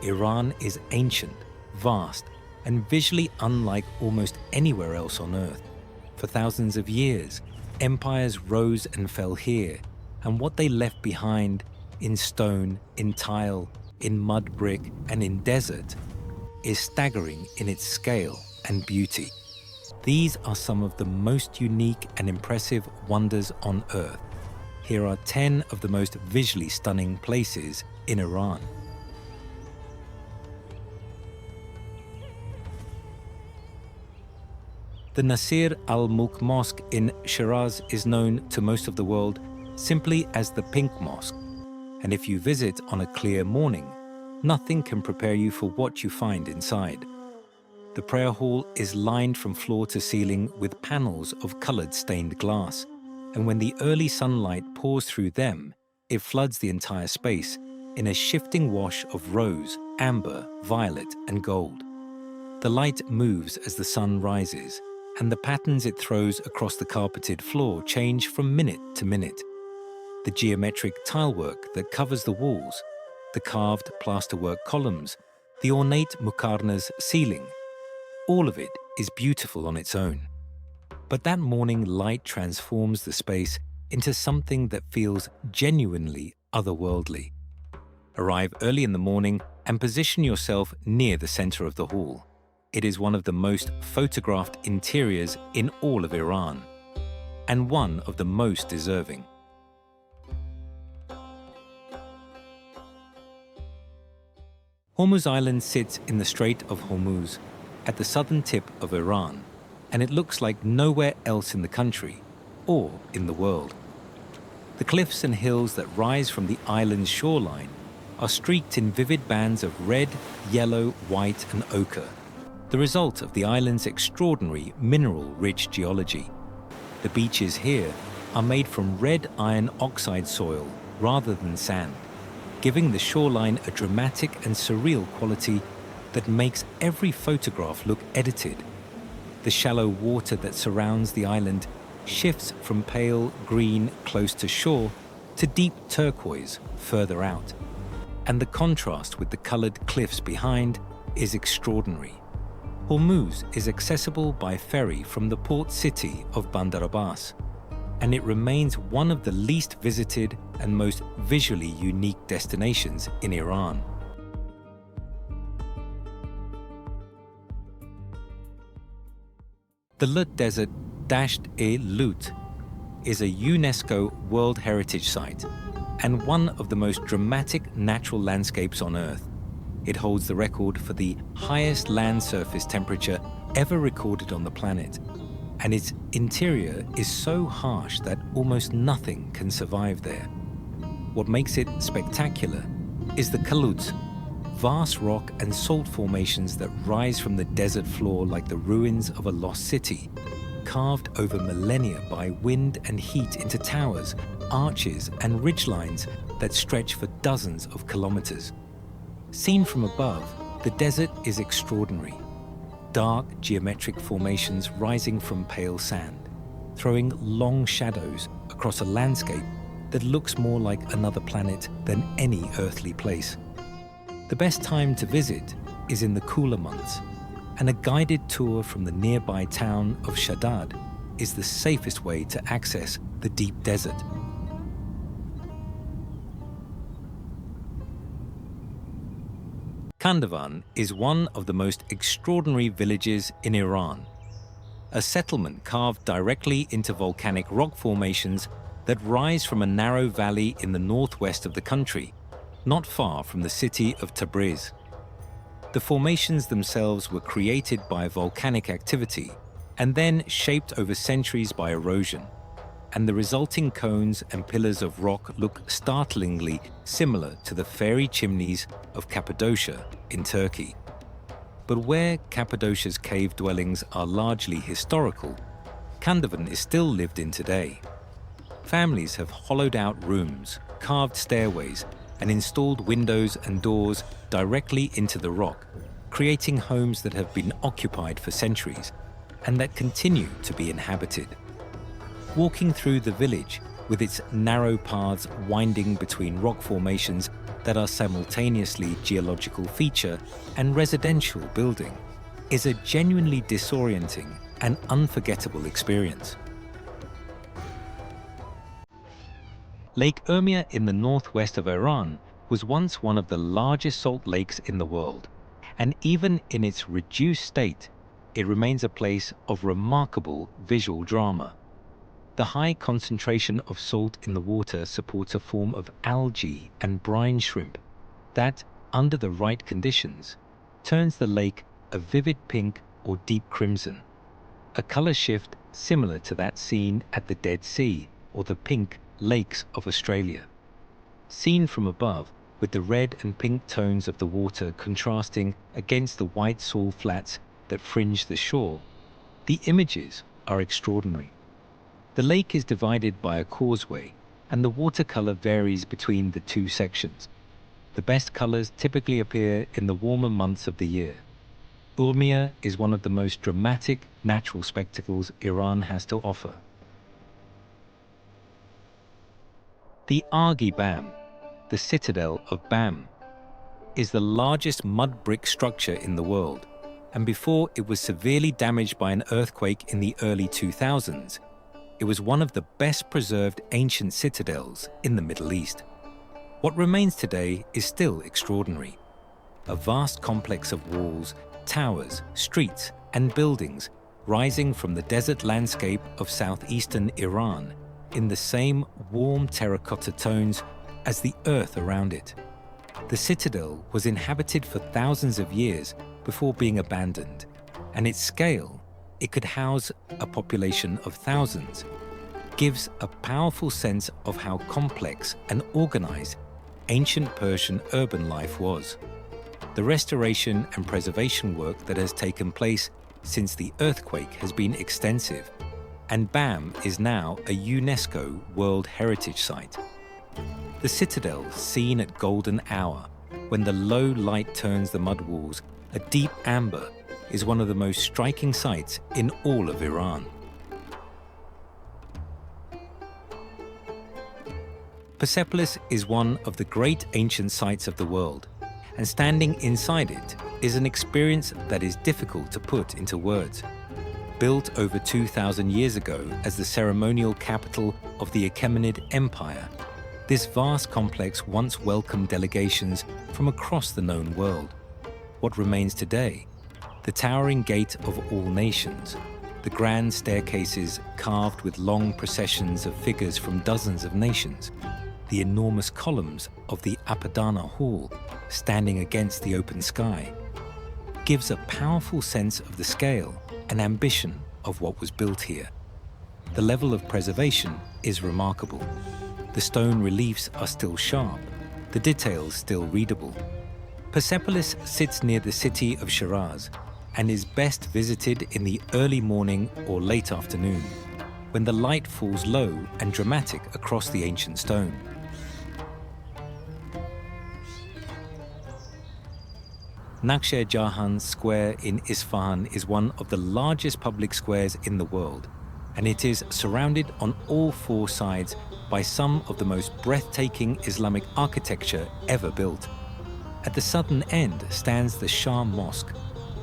Iran is ancient, vast, and visually unlike almost anywhere else on Earth. For thousands of years, empires rose and fell here, and what they left behind in stone, in tile, in mud brick, and in desert is staggering in its scale and beauty. These are some of the most unique and impressive wonders on Earth. Here are 10 of the most visually stunning places in Iran. The Nasir al-Mulk Mosque in Shiraz is known to most of the world simply as the Pink Mosque. And if you visit on a clear morning, nothing can prepare you for what you find inside. The prayer hall is lined from floor to ceiling with panels of colored stained glass, and when the early sunlight pours through them, it floods the entire space in a shifting wash of rose, amber, violet, and gold. The light moves as the sun rises, and the patterns it throws across the carpeted floor change from minute to minute. The geometric tilework that covers the walls, the carved plasterwork columns, the ornate muqarnas ceiling, all of it is beautiful on its own. But that morning light transforms the space into something that feels genuinely otherworldly. Arrive early in the morning and position yourself near the center of the hall. It is one of the most photographed interiors in all of Iran, and one of the most deserving. Hormuz Island sits in the Strait of Hormuz, at the southern tip of Iran, and it looks like nowhere else in the country or in the world. The cliffs and hills that rise from the island's shoreline are streaked in vivid bands of red, yellow, white, and ochre, the result of the island's extraordinary mineral-rich geology. The beaches here are made from red iron oxide soil rather than sand, giving the shoreline a dramatic and surreal quality that makes every photograph look edited. The shallow water that surrounds the island shifts from pale green close to shore to deep turquoise further out. And the contrast with the colored cliffs behind is extraordinary. Hormuz is accessible by ferry from the port city of Bandar Abbas, and it remains one of the least visited and most visually unique destinations in Iran. The Lut Desert Lut is a UNESCO World Heritage Site and one of the most dramatic natural landscapes on Earth. It holds the record for the highest land surface temperature ever recorded on the planet, and its interior is so harsh that almost nothing can survive there. What makes it spectacular is the Kaluts, vast rock and salt formations that rise from the desert floor like the ruins of a lost city, carved over millennia by wind and heat into towers, arches, and ridgelines that stretch for dozens of kilometers. Seen from above, the desert is extraordinary. Dark geometric formations rising from pale sand, throwing long shadows across a landscape that looks more like another planet than any earthly place. The best time to visit is in the cooler months, and a guided tour from the nearby town of Shaddad is the safest way to access the deep desert. Kandovan is one of the most extraordinary villages in Iran, a settlement carved directly into volcanic rock formations that rise from a narrow valley in the northwest of the country, not far from the city of Tabriz. The formations themselves were created by volcanic activity and then shaped over centuries by erosion, and the resulting cones and pillars of rock look startlingly similar to the fairy chimneys of Cappadocia in Turkey. But where Cappadocia's cave dwellings are largely historical, Kandovan is still lived in today. Families have hollowed out rooms, carved stairways, and installed windows and doors directly into the rock, creating homes that have been occupied for centuries and that continue to be inhabited. Walking through the village, with its narrow paths winding between rock formations, that are simultaneously geological feature and residential building is a genuinely disorienting and unforgettable experience. Lake Urmia in the northwest of Iran was once one of the largest salt lakes in the world, and even in its reduced state, it remains a place of remarkable visual drama. The high concentration of salt in the water supports a form of algae and brine shrimp that, under the right conditions, turns the lake a vivid pink or deep crimson, a color shift similar to that seen at the Dead Sea or the pink lakes of Australia. Seen from above, with the red and pink tones of the water contrasting against the white salt flats that fringe the shore, the images are extraordinary. The lake is divided by a causeway, and the watercolor varies between the two sections. The best colors typically appear in the warmer months of the year. Urmia is one of the most dramatic natural spectacles Iran has to offer. The Bam, the Citadel of Bam, is the largest mud brick structure in the world, and before it was severely damaged by an earthquake in the early 2000s, it was one of the best preserved ancient citadels in the Middle East. What remains today is still extraordinary. A vast complex of walls, towers, streets, and buildings rising from the desert landscape of southeastern Iran in the same warm terracotta tones as the earth around it. The citadel was inhabited for thousands of years before being abandoned, and its scale, it could house a population of thousands, gives a powerful sense of how complex and organized ancient Persian urban life was. The restoration and preservation work that has taken place since the earthquake has been extensive, and Bam is now a UNESCO World Heritage Site. The citadel, seen at golden hour, when the low light turns the mud walls a deep amber, is one of the most striking sights in all of Iran. Persepolis is one of the great ancient sites of the world, and standing inside it is an experience that is difficult to put into words. Built over 2,000 years ago as the ceremonial capital of the Achaemenid Empire, this vast complex once welcomed delegations from across the known world. What remains today? The towering gate of all nations, the grand staircases carved with long processions of figures from dozens of nations, the enormous columns of the Apadana Hall standing against the open sky, gives a powerful sense of the scale and ambition of what was built here. The level of preservation is remarkable. The stone reliefs are still sharp, the details still readable. Persepolis sits near the city of Shiraz and is best visited in the early morning or late afternoon, when the light falls low and dramatic across the ancient stone. Naqsh-e Jahan Square in Isfahan is one of the largest public squares in the world, and it is surrounded on all four sides by some of the most breathtaking Islamic architecture ever built. At the southern end stands the Shah Mosque,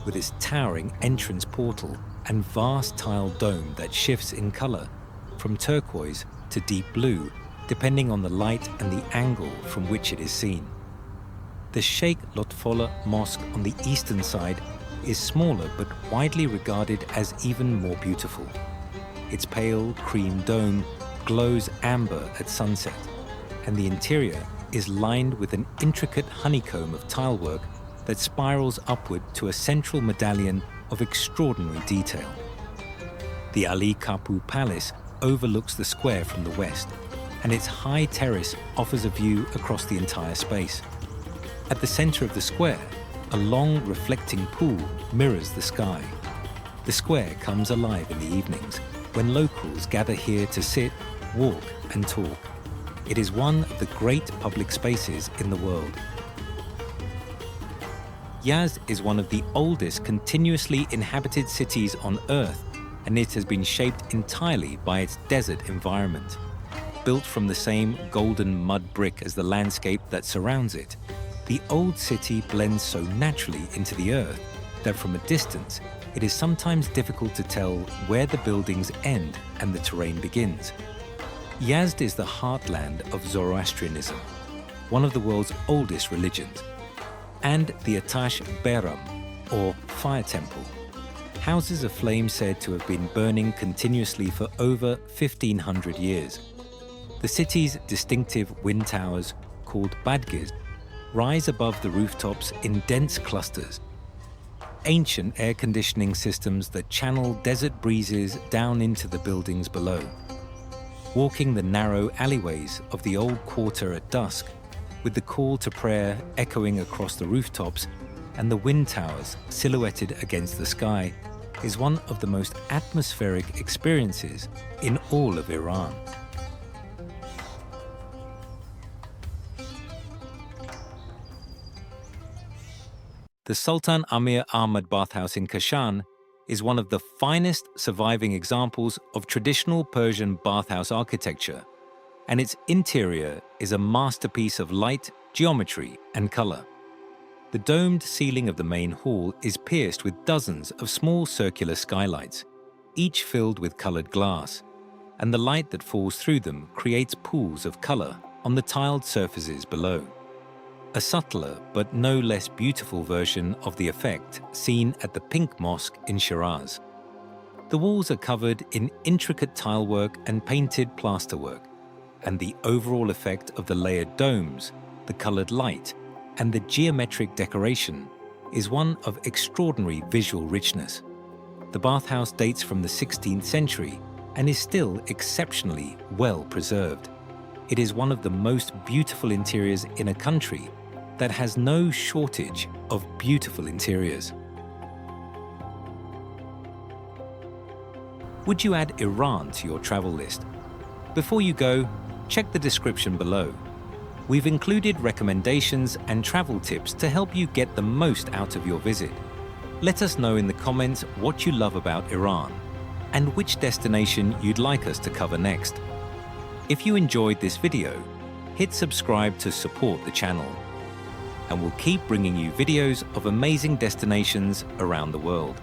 with its towering entrance portal and vast tiled dome that shifts in color, from turquoise to deep blue, depending on the light and the angle from which it is seen. The Sheikh Lotfola Mosque on the eastern side is smaller but widely regarded as even more beautiful. Its pale cream dome glows amber at sunset, and the interior is lined with an intricate honeycomb of tilework that spirals upward to a central medallion of extraordinary detail. The Ali Kapu Palace overlooks the square from the west, and its high terrace offers a view across the entire space. At the center of the square, a long reflecting pool mirrors the sky. The square comes alive in the evenings when locals gather here to sit, walk, and talk. It is one of the great public spaces in the world. Yazd is one of the oldest continuously inhabited cities on Earth, and it has been shaped entirely by its desert environment. built from the same golden mud brick as the landscape that surrounds it, the old city blends so naturally into the earth that from a distance, it is sometimes difficult to tell where the buildings end and the terrain begins. Yazd is the heartland of Zoroastrianism, one of the world's oldest religions, and the Atash Behram, or fire temple, houses a flame said to have been burning continuously for over 1,500 years. The city's distinctive wind towers, called badgiz, rise above the rooftops in dense clusters. Ancient air conditioning systems that channel desert breezes down into the buildings below. Walking the narrow alleyways of the old quarter at dusk, with the call to prayer echoing across the rooftops and the wind towers silhouetted against the sky, is one of the most atmospheric experiences in all of Iran. The Sultan Amir Ahmad Bathhouse in Kashan is one of the finest surviving examples of traditional Persian bathhouse architecture, and its interior is a masterpiece of light, geometry, and color. The domed ceiling of the main hall is pierced with dozens of small circular skylights, each filled with colored glass, and the light that falls through them creates pools of color on the tiled surfaces below. A subtler but no less beautiful version of the effect seen at the Pink Mosque in Shiraz. The walls are covered in intricate tilework and painted plasterwork, and the overall effect of the layered domes, the colored light, and the geometric decoration is one of extraordinary visual richness. The bathhouse dates from the 16th century and is still exceptionally well preserved. It is one of the most beautiful interiors in a country that has no shortage of beautiful interiors. Would you add Iran to your travel list? Before you go, check the description below. We've included recommendations and travel tips to help you get the most out of your visit. Let us know in the comments what you love about Iran and which destination you'd like us to cover next. If you enjoyed this video, hit subscribe to support the channel, and we'll keep bringing you videos of amazing destinations around the world.